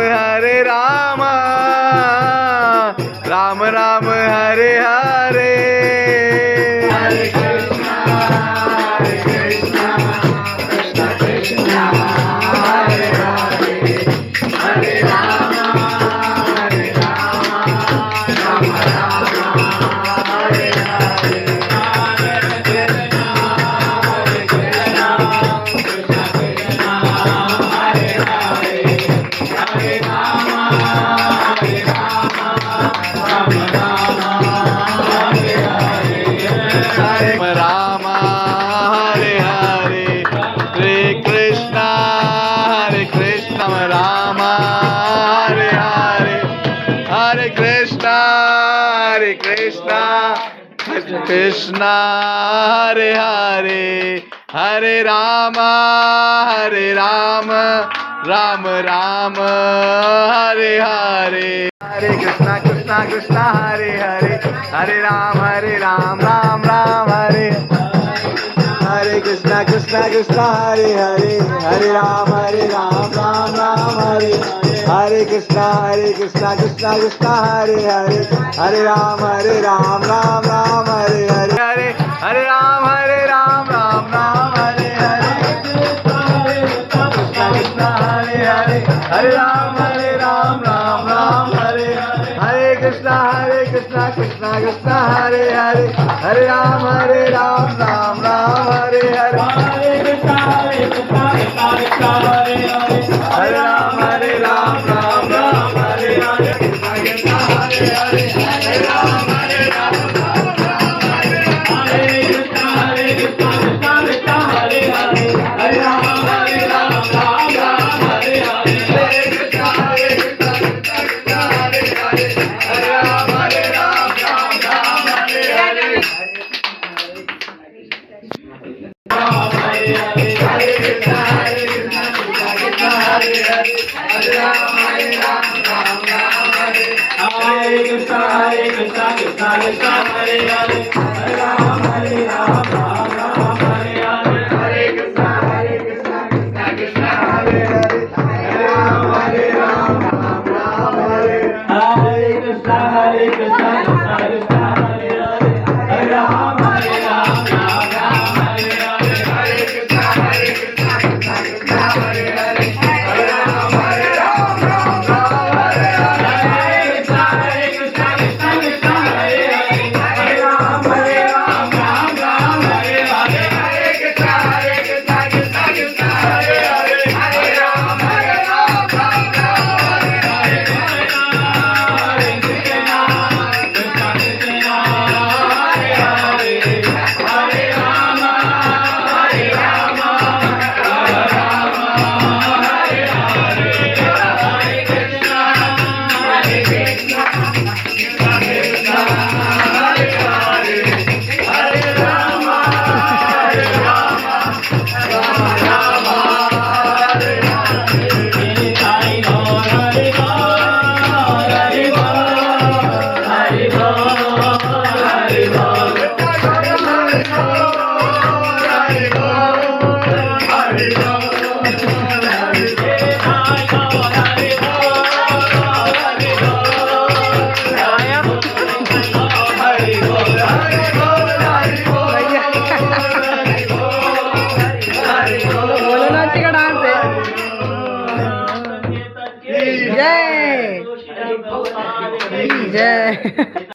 राम राम हरे हरे, हरे कृष्णा कृष्ण कृष्ण हरे हरे, हरे राम राम हरे हरे, कृष्णा हरे हरे, हरे राम राम राम हरे हरे, हरे कृष्णा कृष्णा हरे हरे, हरे राम राम राम हरे, हरे कृष्णा कृष्णा हरे हरे, हरे राम राम राम हरे, हरे कृष्णा कृष्णा कृष्णा हरे हरे, हरे राम राम राम हरे हरे, हरे हरे राम राम राम हरे हरे, कृष्णा कृष्णा हरे हरे, हरे राम राम राम हरे, हरे Krishna Krishna Krishna Hare Hare Hare Ram Ram Ram Hare Hare Hare Krishna Krishna Krishna Hare Hare Hare Ram Ram Ram Hare Hare Krishna Hare Hare Hare Ram Hare Ram Ram Ram Hare Hare Hare Krishna Krishna Krishna Hare Hare Hare Ram Hare Ram Ram Ram Hare Hare Hare Krishna Krishna Krishna Hare Hare Hare Ram Hare Ram Ram Ram Hare Hare Hare Krishna Krishna Krishna Hare Hare Hare Ram Hare Ram Ram Ram Hare Hare Krishna Krishna Krishna Hare Hare Hare Ram Hare Ram Ram Ram Hare Hare Hare Krishna Krishna Krishna Hare Hare Hare Ram Hare Ram Ram Ram Hare Hare Krishna Krishna Krishna Hare Hare Hare Ram Hare Ram Ram Ram Hare Hare Hare Krishna Krishna Krishna Hare Hare Hare Ram Hare Ram Ram Ram Hare Hare Hare Krishna Krishna Krishna Hare Hare Hare Ram Hare Ram Ram Ram Hare Hare Hare Krishna Krishna Krishna Hare Hare Hare Ram Hare Ram Ram Ram Hare Hare Hare Krishna Krishna Krishna Hare Hare Hare Rama Hare Rama Rama Rama Hare Hare Hare Krishna Hare Krishna Krishna Krishna Hare Hare Hare Rama Hare Rama Rama Rama Hare Hare Sai Gaur Hare Gaur Hare Gaur Hare Gaur Hare Gaur बोलो ना का dance है जय जय